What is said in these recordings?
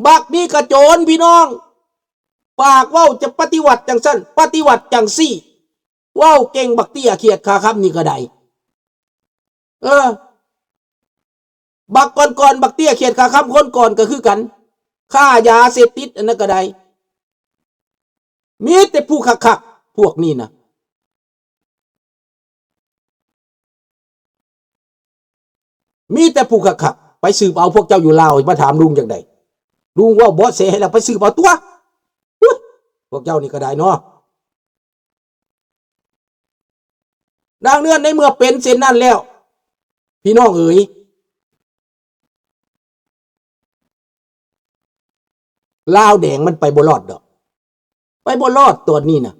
บักนี่กระโจนพี่น้องปากเว้าจะปฏิวัติจังสั้นปฏิวัติจังซี่เว้าเก่งบักเตี้ยเขียดขาครับนี่ก็ได้บักก่อนบักเตี้ยเขียดขาครับคนก่อนก็คือกันค่ายาเสพติดอันนั้นก็ได้มีแต่ผู้คักพวกนี้นะมีแต่ผู้คักไปสืบเอาพวกเจ้าอยู่ลาวมาถามลุงจังไดลุงว่าบ่เสให้แล้วไปสืบเอาตัวพวกเจ้านี่ก็ได้เนาะดังเนื่อนในเมื่อเป็นเส้นนั่นแล้วพี่น้องเอ๋ยลาวแดงมันไปบ่รอดดอกไปบ่รอดตัวนี้นะ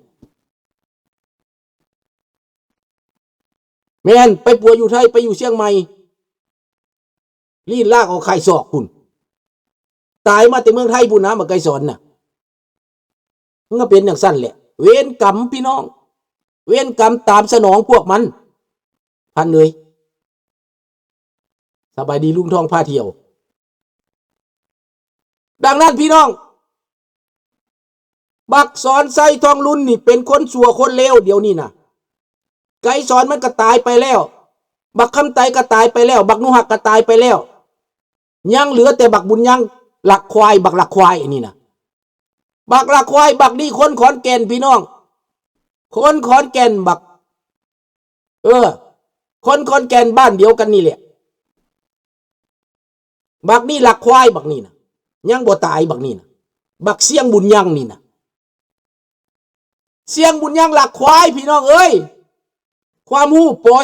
แม่นไปปัวอยู่ไทยไปอยู่เชียงใหม่ลีนลากเอาไข่ศอกคุณตายมาแต่เมืองไทยพูนะมาไกลสอนน่ะมันก็เป็นอย่างสั้นแหละเวรกรรมพี่น้องเวรกรรมตามสนองพวกมันพันเลยสบายดีลุงทองพาเที่ยวดังนั้นพี่น้องบักสอนไส้ทองรุ่นนี่เป็นคนชั่วคนเลวเดี๋ยวนี้นะไก่สอนมันก็ตายไปแล้วบักคำไตก็ตายไปแล้วบักนุหักก็ตายไปแล้วยังเหลือแต่บักบุญยังหลักควายบักหลักควายอันนี้นะบักหลักควายบักนี่คนขอนแก่นพี่น้องคนขอนแก่นบักคนขอนแก่นบ้านเดียวกันนี่แหละบักนี่หลักควายบักนี่นะยังบ่ตายบักนี่นะบักเสียงบุญยังนี่นะเสียงบุญยังหลักควายพี่น้องเอ้ยความรู้ป.4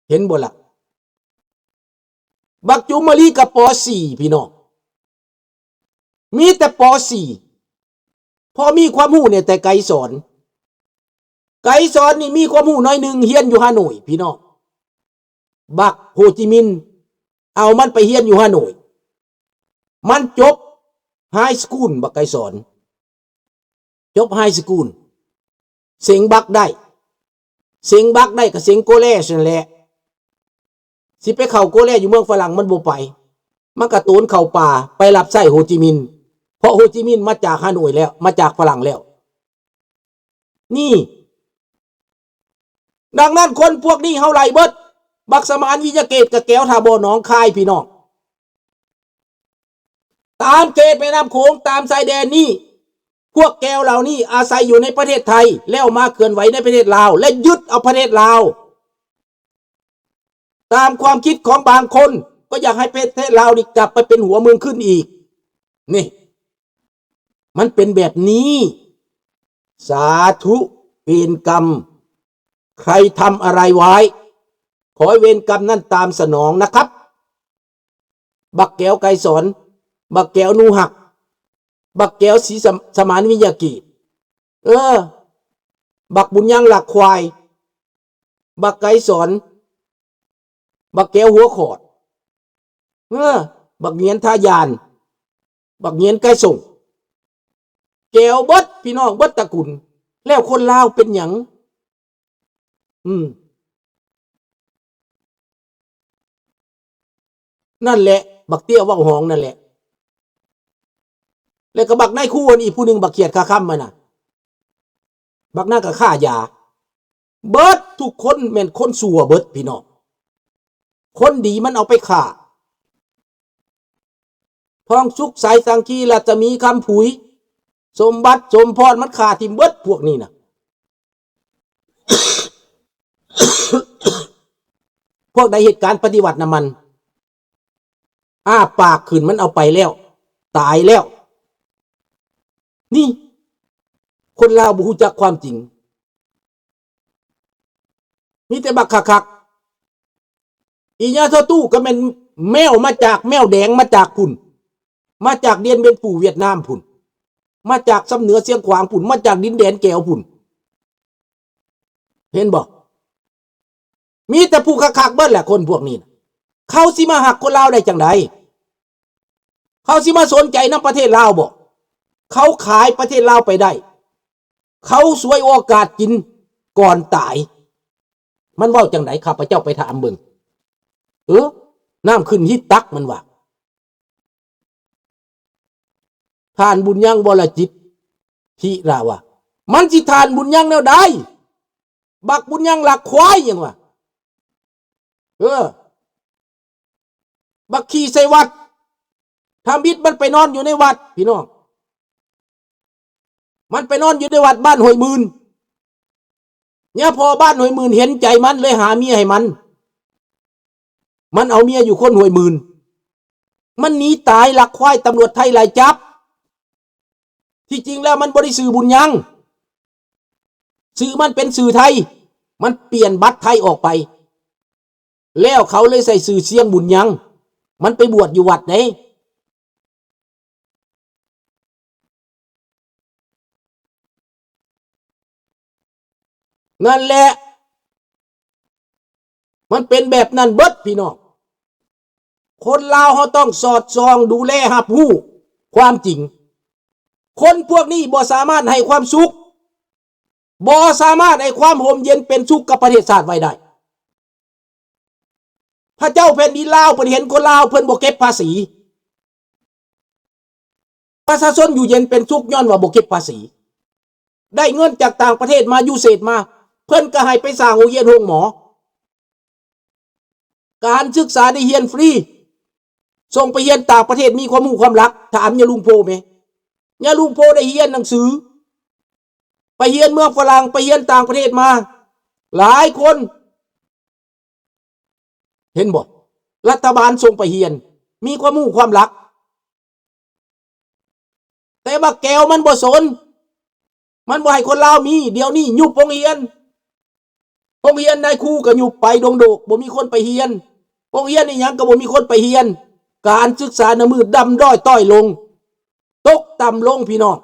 เห็นบ่ล่ะบักจุมมะลีกับป.4พี่น้องมีแต่ป.4พอมีความรู้เนี่ยแต่ไกรสอนนี่มีความรู้น้อยหนึ่งเฮียนอยู่ฮานอยพี่น้องบักโฮจิมินห์เอามันไปเฮียนอยู่ฮานอยมันจบไฮสคูลบักไกรสอนจบไฮสคูลเสียงบักได้ก็เสียงโกเล่นั่นแหละสิไปเข้าโกเล่อยู่เมืองฝรั่งมันบ่ไปมันกระตูนเข้าป่าไปรับใช้โฮจิมินห์เพราะโฮจิมินห์มาจากฮานอยแล้วมาจากฝรั่งแล้วนี่ดังนั้นคนพวกนี้เฮาไล่เบิดบักสมานวิทยาเกตกับแก้วทาบ่อหนองคายพี่น้องตามเขตแม่น้ำโขงตามชายแดนนี่พวกแก้วเหล่านี้อาศัยอยู่ในประเทศไทยแล้วมาเคลื่อนไหวในประเทศลาวและยึดเอาประเทศลาวตามความคิดของบางคนก็อยากให้ประเทศลาวนี่กลับไปเป็นหัวเมืองขึ้นอีกนี่มันเป็นแบบนี้สาธุเวรกรรมใครทำอะไรไว้ขอให้เวรกรรมนั่นตามสนองนะครับบักแก้วไกรสอนบักแก้วนูหักบักแก้วศรีสมานวิทยากิจบักบุญยังหลักควายบักไกรสอนบักแก้วหัวขอดบักเงียนท่ายานบักเงียนไก่ส่งแก้วเบิดพี่น้องเบิดตระกูลแล้วคนลาวเป็นหยังนั่นแหละบักเตี้ยว่าหองนั่นแหละแล้วก็บักนายคู่อันอีกผู้หนึ่งบักเขียดคาค่ำมันน่ะบักหน้ากับฆ่ายาเบิดทุกคนแม่นคนสัวเบิดพี่น้องคนดีมันเอาไปฆ่าทองสุกสายสังคีละจะมีคำผุยสมบัติสมพรมันฆ่าทิมเบิดพวกนี้น่ะ พวกใดเหตุการณ์ปฏิวัติน้ำมันปากขึ้นมันเอาไปแล้วตายแล้วนี่คนลาวบ่รู้จักความจริงมีแต่บักคักอีญาเท่าตู้ก็เป็นแมวมาจากแมวแดงมาจากพุ่นมาจากเดียนเป็นปู่เวียดนามพุ่นมาจากสำเหนือเสียงขวางพุ่นมาจากดินแดนแก้วพุ่นเห็นบ่มีแต่ผู้คักๆเบิดแหละคนพวกนี้เขาสิมาหักคนลาวได้จังไดเขาสิมาสนใจน้ำประเทศลาวบ่เขาขายประเทศลาวไปได้เขาสวยโอกาสกินก่อนตายมันว่าจังไดข้าพเจ้าไปถามเบิ่ง น้ำขึ้นฮิตตักมันว่าทานบุญยังบรจิตทิราว่ามันสิทานบุญยังแนวใดบักบุญยังหลักควายยังว่าบักขี่ใส่วัดทำบิดมันไปนอนอยู่ในวัดพี่น้องมันไปนอนอยู่ในวัดบ้านห้วยมื่นเนี่ยพอบ้านห้วยมื่นเห็นใจมันเลยหาเมียให้มันเอาเมียอยู่คนห้วยมื่นมันหนีตายหลักควายตำรวจไทยไล่จับที่จริงแล้วมันบริสื่อบุญยังสื่อมันเป็นสื่อไทยมันเปลี่ยนบัตรไทยออกไปแล้วเขาเลยใส่สื่อเสียงบุญยังมันไปบวชอยู่วัดไหนนั่นแหละมันเป็นแบบนั้นเบิดพี่น้องคนลาวเขาต้องสอดส่องดูแลรับรู้ความจริงคนพวกนี้บ่สามารถให้ความสุขบ่สามารถให้ความห่มเย็นเป็นสุขกับประเทศชาติไว้ได้พระเจ้าแผ่นดินลาวเพิ่นเห็นคนลาวเพิ่นบ่เก็บภาษีประชาชนอยู่เย็นเป็นสุขย้อนว่าบ่เก็บภาษีได้เงินจากต่างประเทศมาอยู่เศษมาเพิ่นก็ให้ไปสร้างโรงเรียนโรงหมอการศึกษาได้เรียนฟรีส่งไปเรียนต่างประเทศมีความรู้ความรักถามยาลุงโพไหมยาลุงโพได้เรียนหนังสือไปเรียนเมืองฝรั่งไปเรียนต่างประเทศมาหลายคนเห็นบ่รัฐบาลส่งไปเรียนมีความรู้ความรักแต่ว่าแก้วมันบ่สนมันบ่ให้คนลาวมีเดี๋ยวนี้ยุบโรงเรียนนายครูก็ยุบไปดงโดกบ่มีคนไปเรียนโรงเรียนนี่หยังก็บ่มีคนไปเรียนการศึกษาน่ะมืดดำด้อยต้อยลงตกต่ำลงพี่น้อง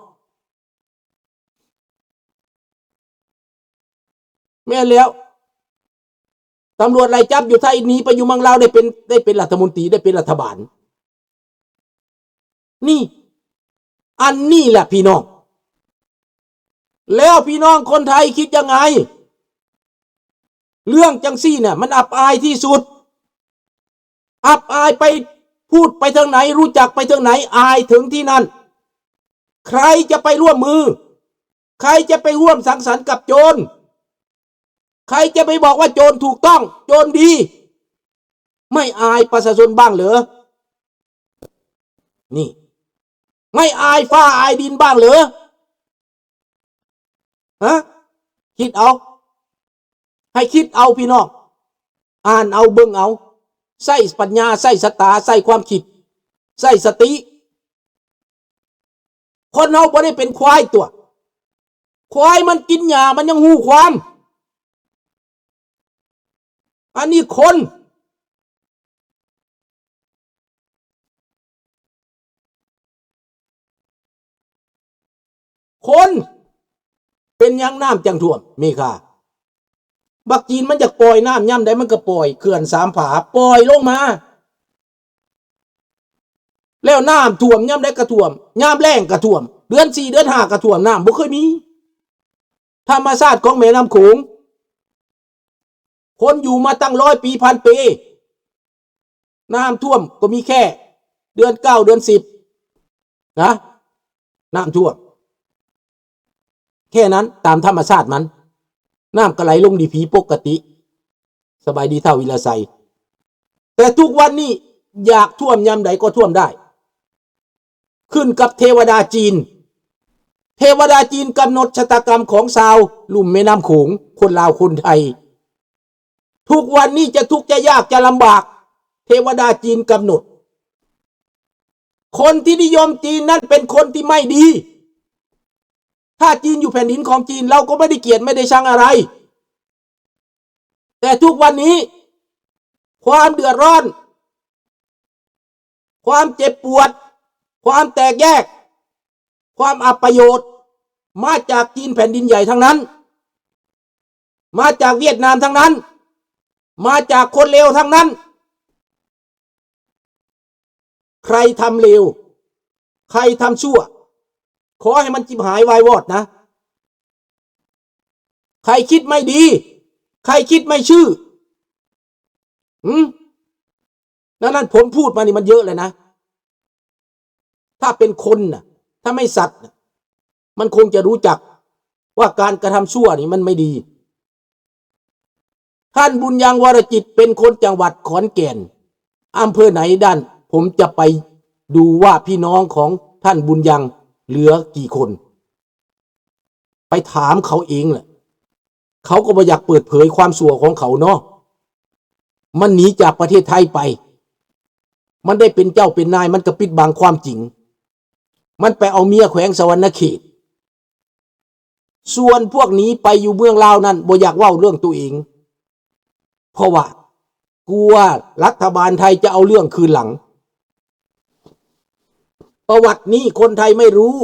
แม่แล้วตำรวจไล่จับอยู่ไทยหนีไปอยู่เมืองลาวได้เป็นรัฐมนตรีได้เป็นรัฐบาลนี่อันนี้แหละพี่น้องแล้วพี่น้องคนไทยคิดยังไงเรื่องจังซี่เนี่ยมันอับอายที่สุดอับอายไปพูดไปทางไหนรู้จักไปทางไหนอายถึงที่นั่นใครจะไปร่วมมือใครจะไปร่วมสังสรรค์กับโจรใครจะไปบอกว่าโจรถูกต้องโจรดีไม่อายประชาชนบ้างเหรอนี่ไม่อายฟ้าอายดินบ้างเหรอคิดเอาให้คิดเอาพี่น้องอ่านเอาเบิ่งเอาใส่ปัญญาใส่สตาใส่ความคิดใส่สติคนเราบ่ได้เป็นควายตัวควายมันกินหญ้ามันยังหูความอันนี้คนเป็นยังน้ำจังท่วมมีค่ะบักจีนมันจะปล่อยน้ำย่ำได้มันก็ปล่อยเขื่อนสามผาปล่อยลงมาแล้วน้ำท่วมย่ำได้กระท่วมย่ำแรงกระท่วมเดือน4เดือน5กระท่วมน้ำบ่เคยมีธรรมชาติของแม่น้ำโขงคนอยู่มาตั้ง100 ปีพันปีน้ำท่วมก็มีแค่เดือน9เดือน10นะน้ำท่วมแค่นั้นตามธรรมชาติมันน้ำก็ไหลลงดีผีปกติสบายดีเท่าวิลาไซแต่ทุกวันนี้อยากท่วมยามใดก็ท่วมได้ขึ้นกับเทวดาจีนกำหนดชะตากรรมของชาวลุ่มแม่น้ำโขงคนลาวคนไทยทุกวันนี้จะทุกข์จะยากจะลำบากเทวดาจีนกำหนดคนที่นิยมจีนนั้นเป็นคนที่ไม่ดีถ้าจีนอยู่แผ่นดินของจีนเราก็ไม่ได้เกลียดไม่ได้ชังอะไรแต่ทุกวันนี้ความเดือดร้อนความเจ็บปวดความแตกแยกความอับประโยชน์มาจากจีนแผ่นดินใหญ่ทั้งนั้นมาจากเวียดนามทั้งนั้นมาจากคนเลวทั้งนั้นใครทำเลวใครทำชั่วขอให้มันจิบหายวายวอดนะใครคิดไม่ดีใครคิดไม่ชื่อ ดังนั้นผมพูดมานี่มันเยอะเลยนะถ้าเป็นคนน่ะถ้าไม่สัตว์มันคงจะรู้จักว่าการกระทำชั่วนี่มันไม่ดีท่านบุญยังวรจิตเป็นคนจังหวัดขอนแก่นอำเภอไหนด้านผมจะไปดูว่าพี่น้องของท่านบุญยังเหลือกี่คนไปถามเขาเองแหละเขาก็ไม่อยากเปิดเผยความชั่วของเขาเนาะมันหนีจากประเทศไทยไปมันได้เป็นเจ้าเป็นนายมันก็ปิดบังความจริงมันไปเอาเมียแขวงสวรรณเขตส่วนพวกนี้ไปอยู่เมืองลาวนั่นบ่อยากเว้าเรื่องตัวเองเพราะว่ากลัวรัฐบาลไทยจะเอาเรื่องคืนหลังประวัตินี้คนไทยไม่รู้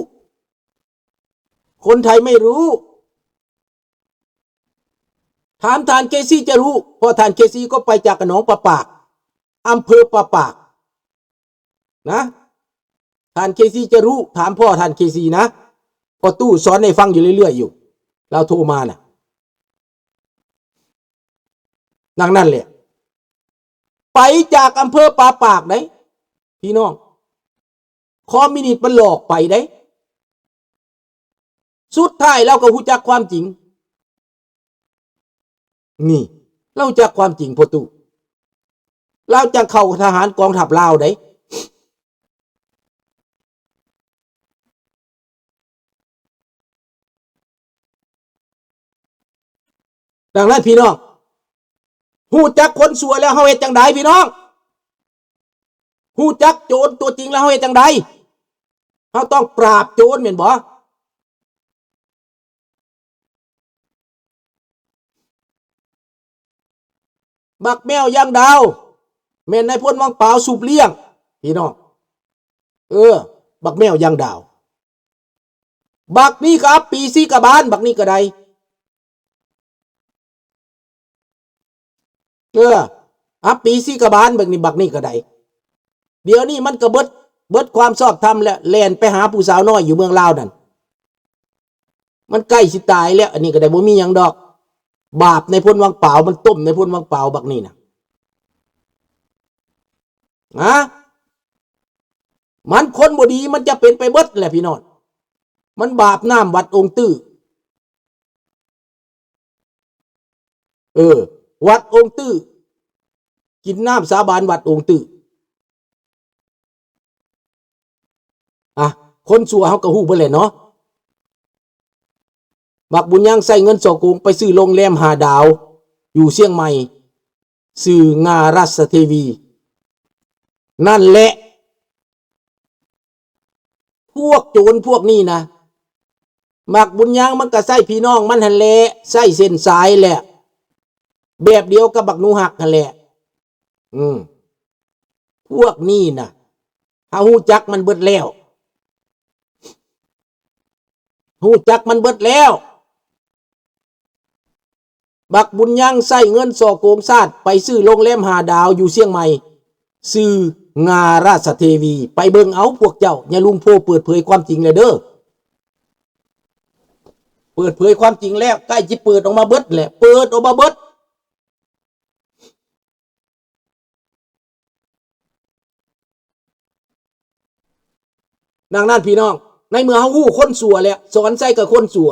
คนไทยไม่รู้ถามท่านเคซี่จะรู้เพราะท่านเคซี่ก็ไปจากหนองปะปากอำเภอปะปากนะท่านเคซี่จะรู้ถามพ่อท่านเคซี่นะพอตู้สอนให้ฟังอยู่เรื่อยๆอยู่เราโทรมาน่ะนั่นแหละไปจากอำเภอปะปากได้พี่น้องคอมมิวนิสต์มันหลอกไปได้สุดท้ายเราก็รู้จักความจริงนี่เราจักความจริงพอตู้เราจะเข้าทหารกองทัพลาวได้ดังนั้นพี่น้องฮู้จักคนชั่วแล้วเฮาเฮ็ดจังไดพี่น้องฮู้จักโจรตัวจริงแล้วเฮาเฮ็ดจังไดเฮาต้องปราบโจรแม่นบ่บักแมวยางดาวแม่นนายพลวังเปล่าสูบเลี้ยงพี่น้องบักแมวยางดาวบักนี่ครับปีซีกะบาลบักนี่ก็ได้ปีซีกะบาลบักนี่ก็ได้เดี๋ยวนี้มันก็เบิดความชอบธรรมแล้วแล่นไปหาผู้สาวน้อยอยู่เมืองลาวนั่นมันใกล้สิตายแล้วอันนี้ก็ได้บ่มีหยังดอกบาปในพลวังเปล่ามันต้มในพลวังเปล่าบักนี่นะมันคนบ่ดีมันจะเป็นไปเบิดแหละพี่น้องมันบาปน้ำวัดองค์ตื้อวัดองค์ตื้อกินน้ำสาบานวัดองค์ตื้อคนชั่วเขาก็ฮู้เบิดแหละเนาะบักบุญยังใส่เงินสอกงไปซื้อโรงแรม5 ดาวอยู่เชียงใหม่ซื้องารัสเทวีนั่นแหละพวกโจรพวกนี้นะบักบุญยังมันก็ใส่พี่น้องมันหั่นแหละใส่เส้นสายแหละแบบเดียวกับบักหนูหักนั่นแหละพวกนี้นะเฮาฮู้จักมันเบิดแล้วฮู้จักมันเบิดแล้วบักบุญยังใส่เงินสอโกงชาติไปซื้อโรงแรม5 ดาวอยู่เชียงใหม่ซื้องาราชเทวีไปเบิ่งเอาพวกเจ้าอย่าลุงโพเปิดเผยความจริงเลยเด้อเปิดเผยความจริงแล้วใกล้จะเปิดออกมาเบิดแหละเปิดออกมาเบิดดังนั้นพี่น้องในเมื่อเฮาฮู้คนชั่วแล้วสอนใส่กับคนชั่ว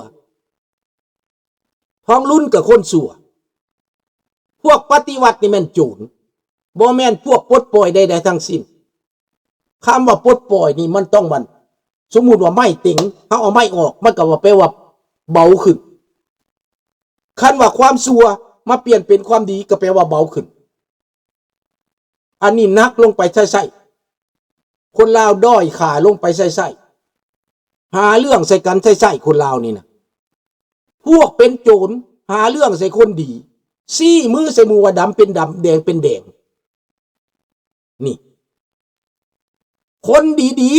ท้องรุ่นกับคนชั่วพวกปฏิวัตินี่แม่นโจรบ่แม่นพวกปลดปล่อยใดๆทั้งสิ้นคำว่าปลดปล่อยนี่มันต้องมันสมมุติว่าไม้ติ่งเฮาเอาไม้ออกมันก็ว่าแปลว่าเบาขึ้นคันว่าความชั่วมาเปลี่ยนเป็นความดีก็แปลว่าเบาขึ้นอันนี้นักลงไปใส่คนลาวด้อยขาลงไปใส่หาเรื่องใส่กันใส่คนลาวนี่นะพวกเป็นโจรหาเรื่องใส่คนดีซี่มือใส่มือว่าดำเป็นดำแดงเป็นแดงนี่คนดี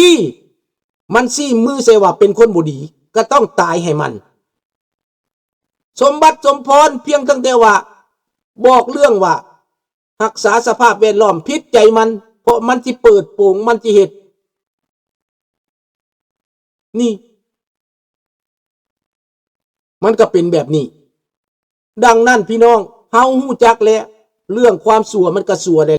ๆมันซี่มือใส่ว่าเป็นคนบ่ดีก็ต้องตายให้มันสมบัติสมพรเพียงตั้งแต่ว่าบอกเรื่องว่ารักษาสภาพแวดล้อมพิษใจมันเพราะมันสิเปิดโปงมันสิเฮ็ดนี่มันก็เป็นแบบนี้ดังนั้นพี่น้องเฮาฮู้จักแล้วเรื่องความชั่วมันก็ชั่วได้